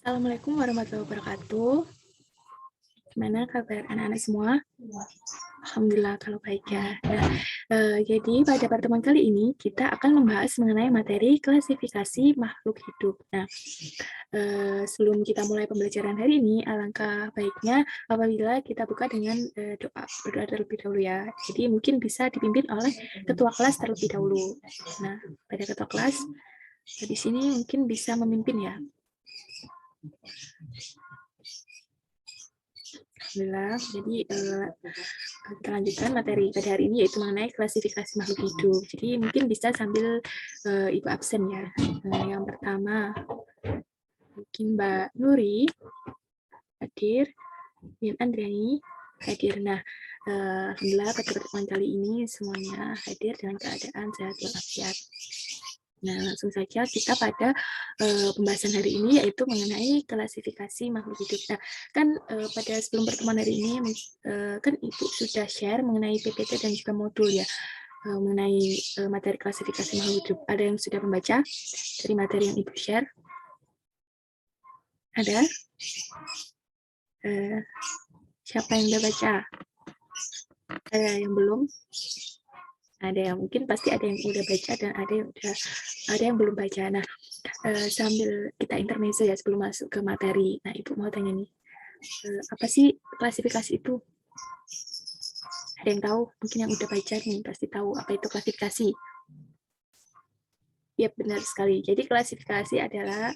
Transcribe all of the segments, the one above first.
Assalamualaikum warahmatullahi wabarakatuh. Gimana kabar anak-anak semua? Alhamdulillah kalau baik ya. Nah, jadi pada pertemuan kali ini kita akan membahas mengenai materi klasifikasi makhluk hidup. Nah, sebelum kita mulai pembelajaran hari ini, alangkah baiknya apabila kita buka dengan berdoa terlebih dahulu ya. Jadi mungkin bisa dipimpin oleh ketua kelas terlebih dahulu. Nah, pada ketua kelas di sini mungkin bisa memimpin ya. Alhamdulillah, jadi kita lanjutkan materi pada hari ini yaitu mengenai klasifikasi makhluk hidup. Jadi mungkin bisa sambil Ibu absen ya. Yang pertama, mungkin Mbak Nuri hadir, Yan Andriani hadir. Nah, alhamdulillah pada pertemuan kali ini semuanya hadir dengan keadaan sehat walafiat. Nah, langsung saja kita pada pembahasan hari ini yaitu mengenai klasifikasi makhluk hidup. Nah, kan pada sebelum pertemuan hari ini kan Ibu sudah share mengenai PPT dan juga modul ya mengenai materi klasifikasi makhluk hidup. Ada yang sudah membaca dari materi yang Ibu share? Ada? Siapa yang sudah baca? Ada yang belum? Ada yang mungkin pasti ada yang udah baca dan ada yang belum baca. Nah, sambil kita intermezzo ya sebelum masuk ke materi. Nah, Ibu mau tanya nih, apa sih klasifikasi itu? Ada yang tahu? Mungkin yang udah baca nih pasti tahu apa itu klasifikasi. Ya, benar sekali. Jadi klasifikasi adalah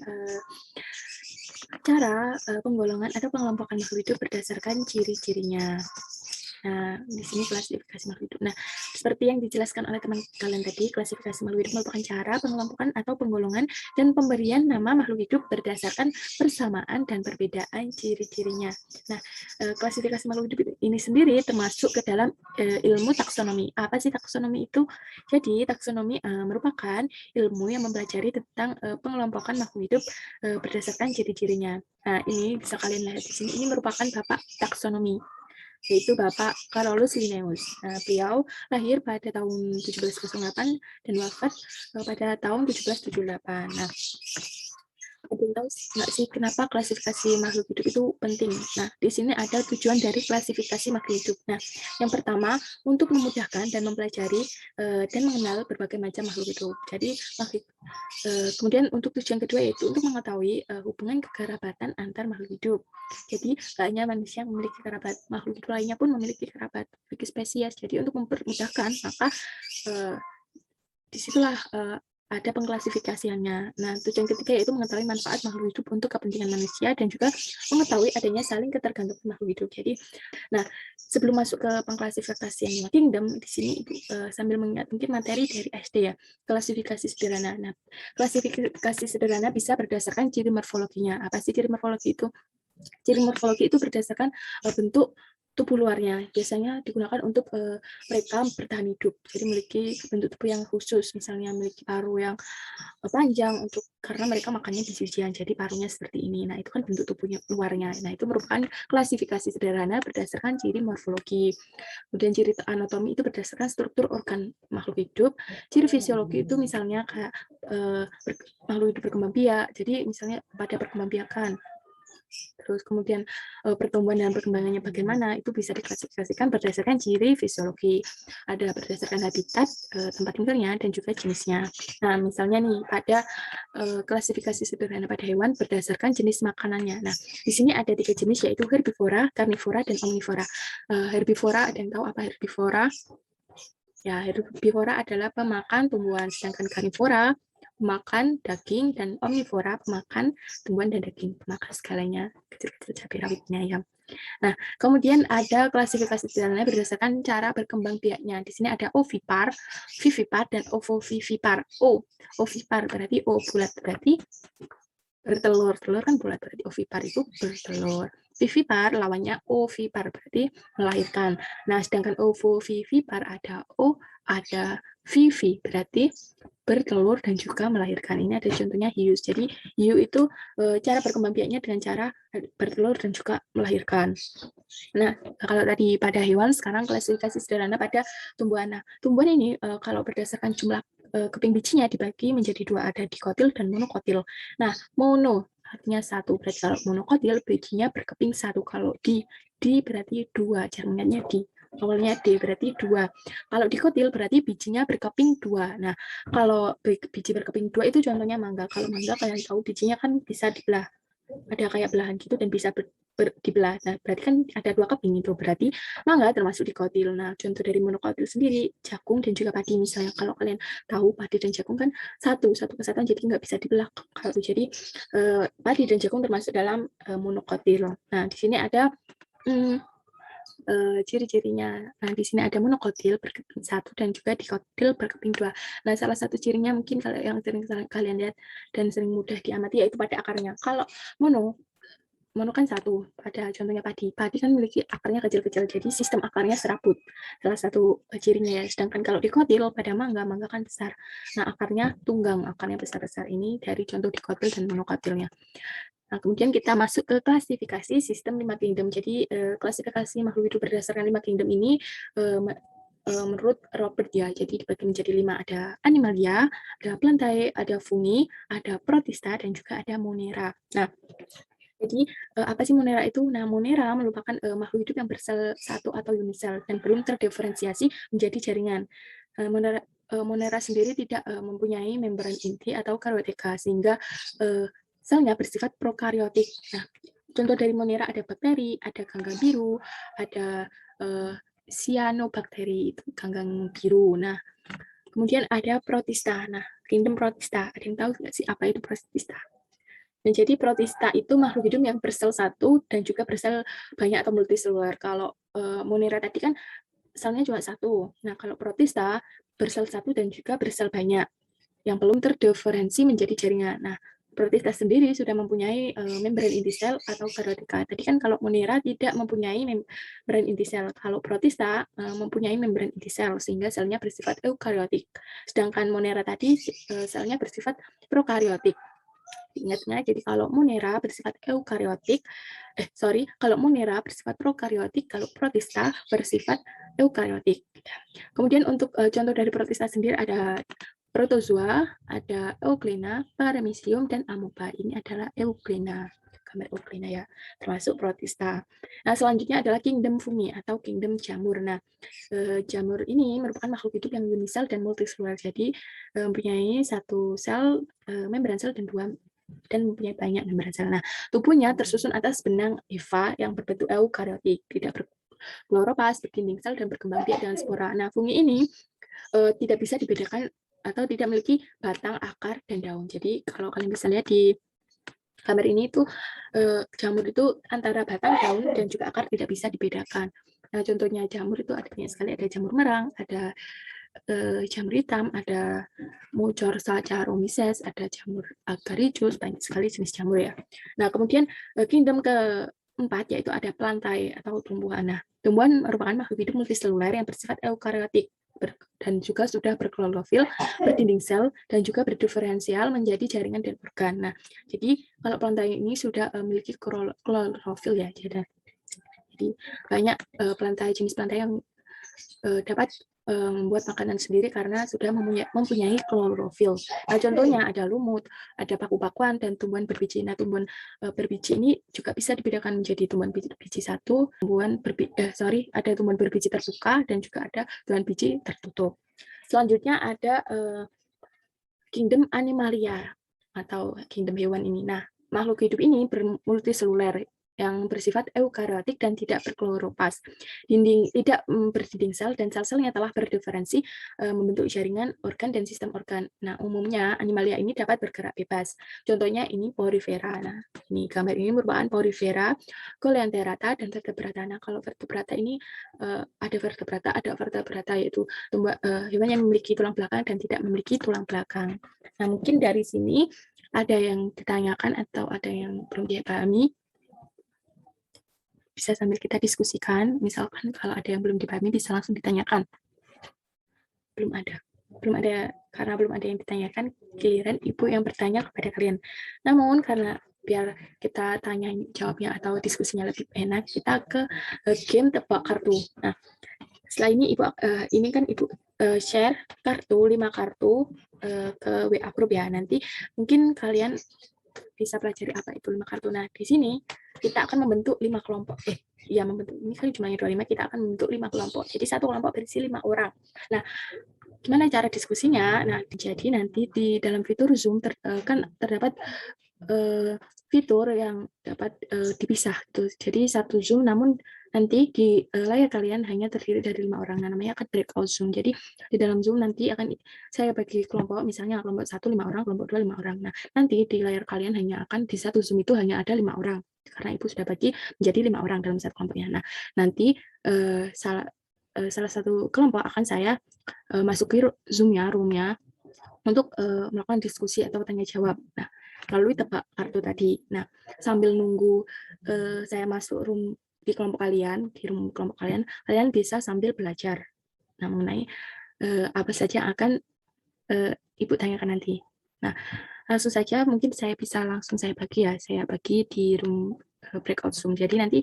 cara penggolongan atau pengelompokan makhluk hidup berdasarkan ciri-cirinya. Nah, di sini klasifikasi makhluk hidup. Nah, seperti yang dijelaskan oleh teman kalian tadi, klasifikasi makhluk hidup merupakan cara pengelompokan atau penggolongan dan pemberian nama makhluk hidup berdasarkan persamaan dan perbedaan ciri-cirinya. Nah, klasifikasi makhluk hidup ini sendiri termasuk ke dalam ilmu taksonomi. Apa sih taksonomi itu? Jadi, taksonomi merupakan ilmu yang mempelajari tentang pengelompokan makhluk hidup berdasarkan ciri-cirinya. Nah, ini bisa kalian lihat di sini. Ini merupakan bapak taksonomi, yaitu Bapak Carolus Linnaeus. Nah, beliau lahir pada tahun 1708 dan wafat pada tahun 1778. Nah, ada yang tahu nggak sih kenapa klasifikasi makhluk hidup itu penting? Nah, di sini ada tujuan dari klasifikasi makhluk hidup. Nah, yang pertama untuk memudahkan dan mempelajari dan mengenal berbagai macam makhluk hidup. Jadi, kemudian untuk tujuan kedua yaitu untuk mengetahui hubungan kekerabatan antar makhluk hidup. Jadi, tak hanya manusia memiliki kerabat, makhluk hidup lainnya pun memiliki kerabat, memiliki spesies. Jadi, untuk mempermudahkan, maka disitulah ada pengklasifikasiannya. Nah, tujuan ketiga yaitu mengetahui manfaat makhluk hidup untuk kepentingan manusia dan juga mengetahui adanya saling ketergantungan makhluk hidup. Jadi, nah sebelum masuk ke pengklasifikasian kingdom, di sini Ibu sambil mengingat mungkin materi dari SD ya, klasifikasi sederhana. Nah, klasifikasi sederhana bisa berdasarkan ciri morfologinya. Apa sih ciri morfologi itu? Ciri morfologi itu berdasarkan bentuk tubuh luarnya, biasanya digunakan untuk mereka bertahan hidup. Jadi memiliki bentuk tubuh yang khusus, misalnya memiliki paruh yang panjang karena mereka makannya biji-bijian, jadi paruhnya seperti ini. Nah, itu kan bentuk tubuhnya luarnya. Nah, itu merupakan klasifikasi sederhana berdasarkan ciri morfologi. Kemudian ciri anatomi itu berdasarkan struktur organ makhluk hidup. Ciri fisiologi itu misalnya kayak makhluk hidup berkembang biak, jadi misalnya pada perkembangbiakan. Terus kemudian pertumbuhan dan perkembangannya bagaimana, itu bisa diklasifikasikan berdasarkan ciri fisiologi. Ada berdasarkan habitat, tempat tinggalnya, dan juga jenisnya. Nah, misalnya nih, pada klasifikasi sederhana pada hewan berdasarkan jenis makanannya. Nah, di sini ada 3 jenis, yaitu herbivora, karnivora, dan omnivora. Herbivora, ada yang tahu apa herbivora? Ya, herbivora adalah pemakan tumbuhan, sedangkan karnivora pemakan daging, dan omnivora pemakan tumbuhan dan daging, pemakan segalanya, kecil-kecil cabai rawitnya ya. Nah, kemudian ada klasifikasi sederhana berdasarkan cara berkembang biaknya. Di sini ada ovipar, vivipar, dan ovovivipar. Ovipar berarti bulat berarti bertelur. Telur kan bulat berarti ovipar itu bertelur. Vivipar lawannya ovipar berarti melahirkan. Nah, sedangkan ovovivipar ada ada vivi berarti bertelur dan juga melahirkan. Ini ada contohnya hiu. Jadi hiu itu cara berkembang biaknya dengan cara bertelur dan juga melahirkan. Nah, kalau tadi pada hewan, sekarang klasifikasi sederhana pada tumbuhan. Nah, tumbuhan ini kalau berdasarkan jumlah keping bijinya dibagi menjadi 2, ada dikotil dan monokotil. Nah, mono artinya 1. Berarti kalau monokotil, bijinya berkeping 1. Kalau di berarti 2. Jaringannya di. Awalnya D berarti 2. Kalau dikotil berarti bijinya berkeping 2. Nah, kalau biji berkeping 2 itu contohnya mangga. Kalau mangga kalian tahu bijinya kan bisa dibelah. Ada kayak belahan gitu dan bisa dibelah. Nah, berarti kan ada 2 keping itu. Berarti mangga termasuk dikotil. Nah, contoh dari monokotil sendiri, jagung dan juga padi. Misalnya kalau kalian tahu padi dan jagung kan satu kesatuan, jadi nggak bisa dibelah. Kalau jadi padi dan jagung termasuk dalam monokotil. Nah, di sini ada ciri-cirinya. Nah, di sini ada monokotil berkeping 1 dan juga dikotil berkeping 2. Nah, salah satu cirinya mungkin kalau yang sering kalian lihat dan sering mudah diamati yaitu pada akarnya. Kalau mono kan 1, pada contohnya padi. Padi kan memiliki akarnya kecil-kecil, jadi sistem akarnya serabut. Salah satu cirinya ya. Sedangkan kalau dikotil pada mangga kan besar. Nah, akarnya tunggang, akarnya besar-besar ini dari contoh dikotil dan monokotilnya. Nah, kemudian kita masuk ke klasifikasi sistem 5 kingdom. Jadi, klasifikasi makhluk hidup berdasarkan 5 kingdom ini menurut Robert ya, jadi dibagi menjadi 5. Ada animalia, ada plantae, ada fungi, ada protista, dan juga ada monera. Nah, jadi apa sih monera itu? Nah, monera merupakan makhluk hidup yang bersel satu atau unisel dan belum terdiferensiasi menjadi jaringan. Monera sendiri tidak mempunyai membran inti atau karyotika, sehingga selnya bersifat prokaryotik. Nah, contoh dari monera ada bakteri, ada ganggang biru, ada cyanobacteria, itu ganggang biru. Nah, kemudian ada protista. Nah, kingdom protista. Ada yang tahu nggak sih apa itu protista? Dan jadi protista itu makhluk hidup yang bersel satu dan juga bersel banyak atau multiseluler. Kalau monera tadi kan selnya cuma 1. Nah, kalau protista bersel 1 dan juga bersel banyak yang belum terdiferensi menjadi jaringan. Nah, protista sendiri sudah mempunyai membran inti sel atau karyotika. Tadi kan kalau monera tidak mempunyai membran inti sel. Kalau protista mempunyai membran inti sel sehingga selnya bersifat eukaryotik. Sedangkan monera tadi selnya bersifat prokaryotik. Ingatnya, jadi kalau monera bersifat eukaryotik, kalau monera bersifat prokaryotik, kalau protista bersifat eukaryotik. Kemudian untuk contoh dari protista sendiri ada protozoa, ada euglena, paramecium, dan amoeba. Ini adalah euglena, gambar euglena ya, termasuk protista. Nah, selanjutnya adalah kingdom fungi atau kingdom jamur. Nah, jamur ini merupakan makhluk hidup yang unisel dan multiseluler, jadi mempunyai satu sel, membran sel, dan mempunyai banyak membran sel. Nah, tubuhnya tersusun atas benang eva yang berbentuk eukaryotik, tidak berkloroplas, berdinding sel, dan berkembang biak dengan spora. Nah, fungi ini tidak bisa dibedakan atau tidak memiliki batang, akar, dan daun. Jadi, kalau kalian bisa lihat di gambar ini itu jamur itu antara batang, daun, dan juga akar tidak bisa dibedakan. Nah, contohnya jamur itu ada banyak sekali, ada jamur merang, ada jamur hitam, ada mucor saccharomyces, ada jamur agaricus, banyak sekali jenis jamur ya. Nah, kemudian kingdom keempat yaitu ada plantae atau tumbuhan. Nah, tumbuhan merupakan makhluk hidup multiseluler yang bersifat eukaryotik dan juga sudah berklorofil, berdinding sel, dan juga berdiferensial menjadi jaringan dan organ. Nah, jadi kalau plantae ini sudah memiliki klorofil ya, jadi banyak jenis plantae yang dapat membuat makanan sendiri karena sudah mempunyai klorofil. Nah, contohnya ada lumut, ada paku-pakuan, dan tumbuhan berbiji. Nah, tumbuhan berbiji ini juga bisa dibedakan menjadi tumbuhan biji satu, ada tumbuhan berbiji terbuka, dan juga ada tumbuhan biji tertutup. Selanjutnya ada kingdom animalia atau kingdom hewan ini. Nah, makhluk hidup ini multiseluler yang bersifat eukaryotik dan tidak berkloroplas. Tidak berdinding sel dan sel-selnya telah berdiferensi membentuk jaringan organ dan sistem organ. Nah, umumnya animalia ini dapat bergerak bebas. Contohnya ini porifera. Nah, ini gambar ini merupakan porifera, coleanterata, dan vertebrata. Nah, kalau vertebrata ini ada vertebrata yaitu hewan yang memiliki tulang belakang dan tidak memiliki tulang belakang. Nah, mungkin dari sini ada yang ditanyakan atau ada yang belum dipahami, bisa sambil kita diskusikan. Misalkan kalau ada yang belum dipahami bisa langsung ditanyakan. Belum ada karena belum ada yang ditanyakan, giliran ibu yang bertanya kepada kalian. Namun karena biar kita tanya jawabnya atau diskusinya lebih enak, kita ke game tebak kartu. Nah, setelah ini ini kan ibu share kartu 5 kartu ke WA group ya. Nanti mungkin kalian bisa pelajari apa itu 5 kartu. Nah, di sini kita akan membentuk 5 kelompok. Membentuk, ini kan jumlahnya 25, kita akan membentuk 5 kelompok. Jadi satu kelompok berisi 5 orang. Nah, gimana cara diskusinya? Nah, jadi nanti di dalam fitur Zoom kan terdapat fitur yang dapat dipisah gitu. Jadi satu Zoom, namun nanti di layar kalian hanya terdiri dari 5 orang. Nah, namanya akan breakout Zoom. Jadi di dalam Zoom nanti akan saya bagi kelompok, misalnya kelompok 1 5 orang, kelompok 2 5 orang. Nah, nanti di layar kalian hanya akan di satu Zoom itu hanya ada 5 orang. Karena Ibu sudah bagi menjadi 5 orang dalam satu kelompoknya. Nah, nanti salah satu kelompok akan saya masuki Zoom-nya, room-nya untuk melakukan diskusi atau tanya jawab. Nah, melalui tebak kartu tadi. Nah, sambil nunggu saya masuk room di kelompok kalian, di room kelompok kalian, kalian bisa sambil belajar mengenai apa saja yang akan Ibu tanyakan nanti. Nah, langsung saja mungkin saya bisa langsung saya bagi di room breakout Zoom. Jadi nanti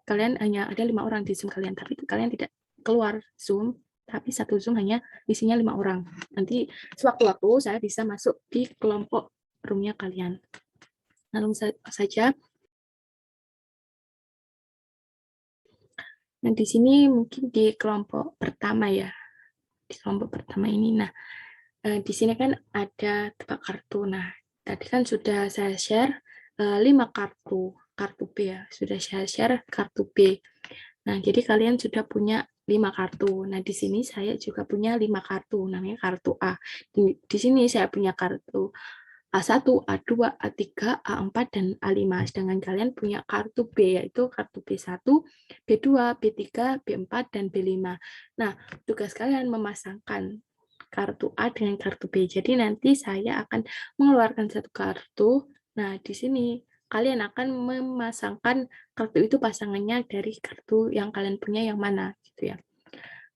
kalian hanya ada 5 orang di Zoom kalian, tapi kalian tidak keluar Zoom, tapi satu Zoom hanya isinya 5 orang. Nanti sewaktu-waktu saya bisa masuk di kelompok roomnya kalian. Langsung saja. Nah, di sini mungkin di kelompok pertama ya. Di kelompok pertama ini. Nah, di sini kan ada tebak kartu. Nah, tadi kan sudah saya share 5 kartu B ya. Sudah saya share kartu B. Nah, jadi kalian sudah punya 5 kartu. Nah, di sini saya juga punya 5 kartu, namanya kartu A. Di sini saya punya kartu A1, A2, A3, A4, dan A5. Sedangkan kalian punya kartu B, yaitu kartu B1, B2, B3, B4, dan B5. Nah, tugas kalian memasangkan kartu A dengan kartu B. Jadi nanti saya akan mengeluarkan satu kartu. Nah, di sini kalian akan memasangkan kartu itu pasangannya dari kartu yang kalian punya yang mana, gitu ya.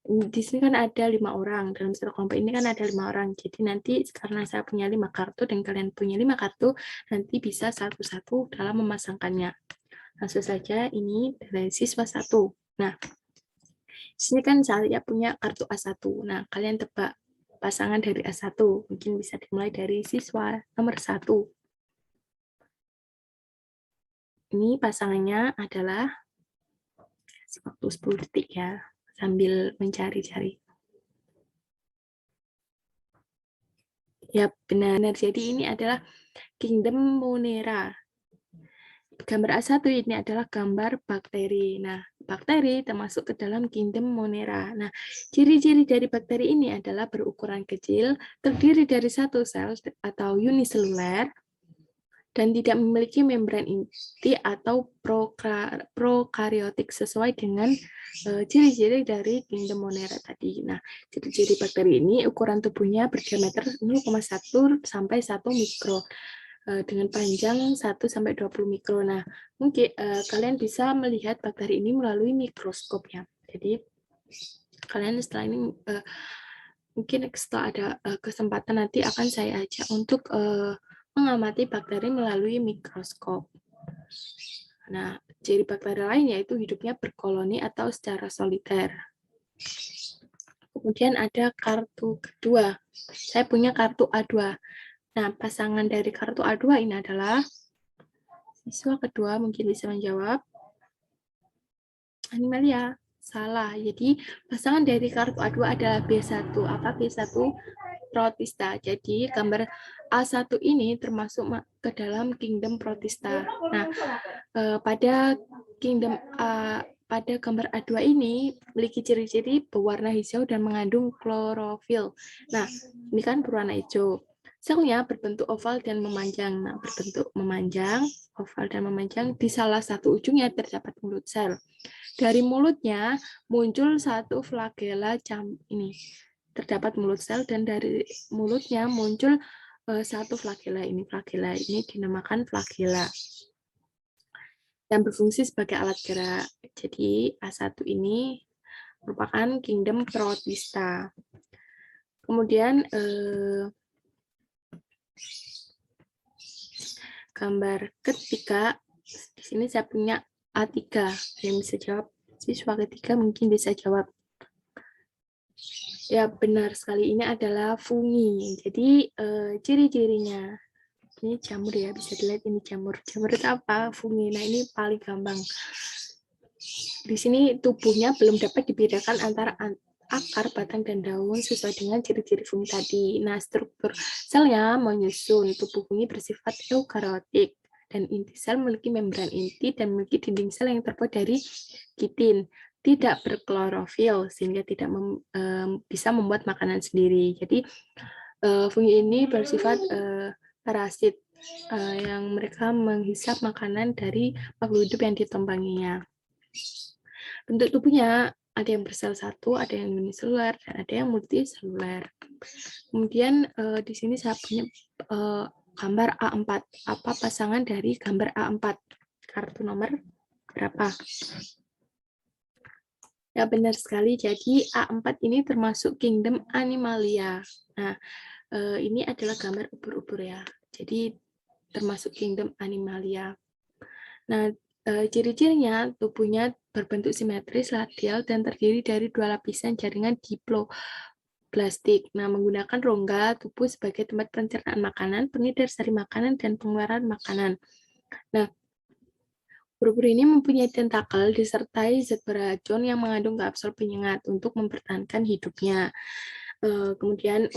Di sini kan ada 5 orang, dalam satu kelompok ini kan ada 5 orang. Jadi nanti karena saya punya 5 kartu dan kalian punya 5 kartu, nanti bisa satu-satu dalam memasangkannya. Langsung saja ini dari siswa 1. Nah, di sini kan saya punya kartu A1. Nah, kalian tebak pasangan dari A1. Mungkin bisa dimulai dari siswa nomor 1. Ini pasangannya adalah waktu 10 detik ya, sambil mencari-cari. Ya, benar. Jadi ini adalah Kingdom Monera. Gambar A1 ini adalah gambar bakteri. Nah, bakteri termasuk ke dalam Kingdom Monera. Nah, ciri-ciri dari bakteri ini adalah berukuran kecil, terdiri dari satu sel atau uniseluler, dan tidak memiliki membran inti atau prokariotik sesuai dengan ciri-ciri dari Kingdom Monera tadi. Nah, ciri-ciri bakteri ini ukuran tubuhnya berdiameter 0,1 sampai 1 mikro dengan panjang 1 sampai 20 mikro. Nah, mungkin kalian bisa melihat bakteri ini melalui mikroskop ya. Jadi kalian setelah ini mungkin setelah ada kesempatan nanti akan saya ajak untuk mengamati bakteri melalui mikroskop. Nah, ciri bakteri lain yaitu hidupnya berkoloni atau secara soliter. Kemudian ada kartu kedua. Saya punya kartu A2. Nah, pasangan dari kartu A2 ini adalah siswa kedua, mungkin bisa menjawab. Animalia, salah. Jadi, pasangan dari kartu A2 adalah B1. Apa B1? Protista. Jadi, gambar A1 ini termasuk ke dalam Kingdom Protista. Nah, pada gambar A2 ini memiliki ciri-ciri berwarna hijau dan mengandung klorofil. Nah, ini kan berwarna hijau. Selnya berbentuk oval dan memanjang. Nah, berbentuk memanjang, oval dan memanjang. Di salah satu ujungnya terdapat mulut sel. Dari mulutnya muncul satu flagela ini. Terdapat mulut sel dan dari mulutnya muncul satu flagela ini. Flagela ini dinamakan flagela dan berfungsi sebagai alat gerak. Jadi A1 ini merupakan Kingdom Protista. Kemudian gambar ketiga, di sini saya punya A3. Yang bisa jawab, siswa ketiga mungkin bisa jawab. Ya, benar sekali. Ini adalah fungi. Jadi, ciri-cirinya. Ini jamur ya, bisa dilihat ini jamur. Jamur itu apa? Fungi. Nah, ini paling gampang. Di sini tubuhnya belum dapat dibedakan antara akar, batang, dan daun sesuai dengan ciri-ciri fungi tadi. Nah, struktur selnya menyusun. Tubuh fungi bersifat eukariotik dan inti sel memiliki membran inti dan memiliki dinding sel yang terbuat dari kitin. Tidak berklorofil sehingga tidak bisa membuat makanan sendiri. Jadi fungi ini bersifat parasit yang mereka menghisap makanan dari makhluk hidup yang ditumpanginya. Bentuk tubuhnya ada yang bersel satu, ada yang uniseluler, dan ada yang multiseluler. Kemudian di sini saya punya gambar A4. Apa pasangan dari gambar A4? Kartu nomor berapa? Ya, benar sekali. Jadi A4 ini termasuk kingdom Animalia. Nah, ini adalah gambar ubur-ubur ya. Jadi termasuk kingdom Animalia. Nah, ciri-cirinya tubuhnya berbentuk simetris, radial, dan terdiri dari 2 lapisan jaringan diploblastik. Nah, menggunakan rongga tubuh sebagai tempat pencernaan makanan, pengedar sari makanan, dan pengeluaran makanan. Nah, ubur-ubur ini mempunyai tentakel disertai zat beracun yang mengandung kapsul penyengat untuk mempertahankan hidupnya. Kemudian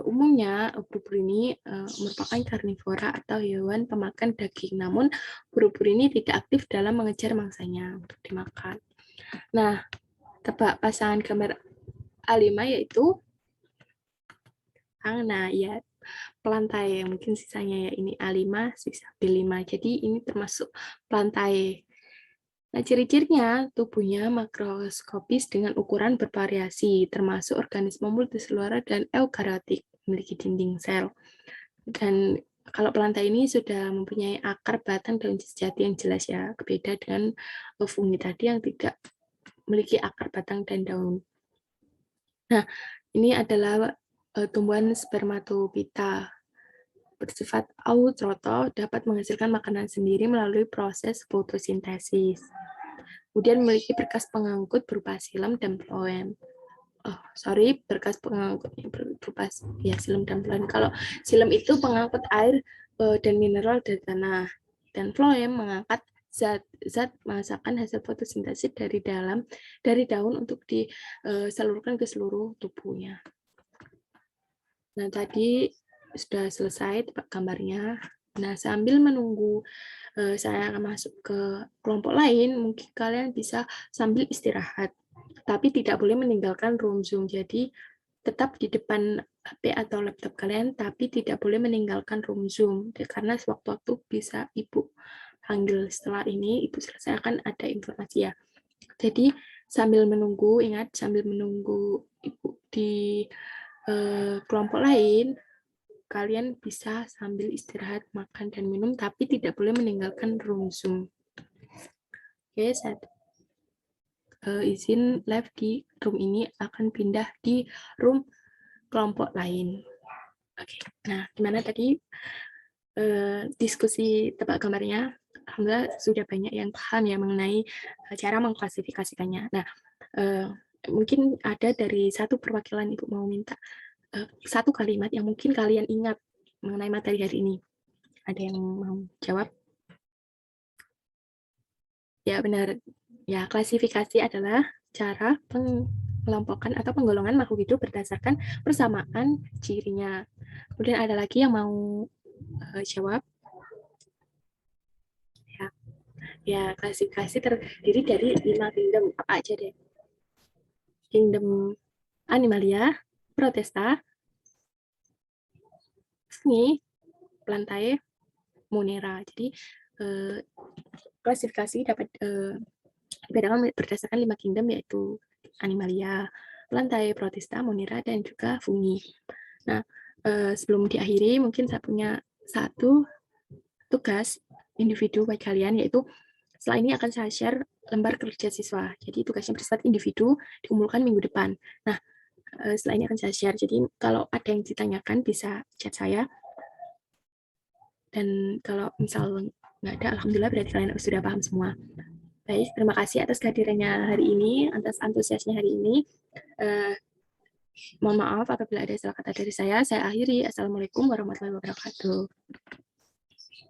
umumnya ubur-ubur ini merupakan karnivora atau hewan pemakan daging. Namun ubur-ubur ini tidak aktif dalam mengejar mangsanya untuk dimakan. Nah, tebak pasangan gambar A5 yaitu nah ya pelantai, mungkin sisanya ya ini A5 sisa B5. Jadi ini termasuk pelantai. Nah, ciri-cirinya tubuhnya makroskopis dengan ukuran bervariasi, termasuk organisme multiseluler dan eukariotik, memiliki dinding sel. Dan kalau pelantai ini sudah mempunyai akar, batang, daun sejati yang jelas ya, berbeda dengan fungi tadi yang tidak memiliki akar, batang, dan daun. Nah, ini adalah tumbuhan spermatopita bersifat autotrof, dapat menghasilkan makanan sendiri melalui proses fotosintesis. Kemudian memiliki berkas pengangkut berupa xilem dan phloem. Berkas pengangkut berupa ya xilem dan phloem. Kalau xilem itu pengangkut air dan mineral dari tanah, dan phloem mengangkat zat masakan hasil fotosintesis dari daun untuk disalurkan ke seluruh tubuhnya. Nah, tadi sudah selesai tebak gambarnya. Nah, sambil menunggu saya akan masuk ke kelompok lain, mungkin kalian bisa sambil istirahat. Tapi tidak boleh meninggalkan room Zoom. Jadi, tetap di depan HP atau laptop kalian, tapi tidak boleh meninggalkan room Zoom. Karena sewaktu-waktu bisa Ibu panggil. Setelah ini, Ibu selesai akan ada informasi ya. Jadi, sambil menunggu, ingat, sambil menunggu Ibu di kelompok lain, kalian bisa sambil istirahat, makan, dan minum, tapi tidak boleh meninggalkan room Zoom. Oke, saya izin live di room ini, akan pindah di room kelompok lain. Oke, nah gimana tadi diskusi tebak gambarnya? Alhamdulillah sudah banyak yang paham ya mengenai cara mengklasifikasikannya. Nah, mungkin ada dari satu perwakilan Ibu mau minta satu kalimat yang mungkin kalian ingat mengenai materi hari ini. Ada yang mau jawab? Ya, benar. Ya, klasifikasi adalah cara pengelompokan atau penggolongan makhluk hidup berdasarkan persamaan cirinya. Kemudian ada lagi yang mau jawab? Ya, klasifikasi terdiri dari 5 kingdom. Apa aja deh? Kingdom Animalia, Protesta, Fungi, Plantae, Monera. Jadi klasifikasi dapat dibedakan berdasarkan 5 kingdom, yaitu Animalia, Plantae, Protista, Monera, dan juga Fungi. Nah, sebelum diakhiri, mungkin saya punya satu tugas individu buat kalian, yaitu setelah ini akan saya share lembar kerja siswa. Jadi tugasnya bersifat individu, dikumpulkan minggu depan. Nah, setelah ini akan saya share. Jadi kalau ada yang ditanyakan bisa chat saya. Dan kalau misal nggak ada, alhamdulillah berarti kalian sudah paham semua. Baik, terima kasih atas kehadirannya hari ini, atas antusiasnya hari ini. Mohon maaf apabila ada salah kata dari saya. Saya akhiri. Assalamualaikum warahmatullahi wabarakatuh.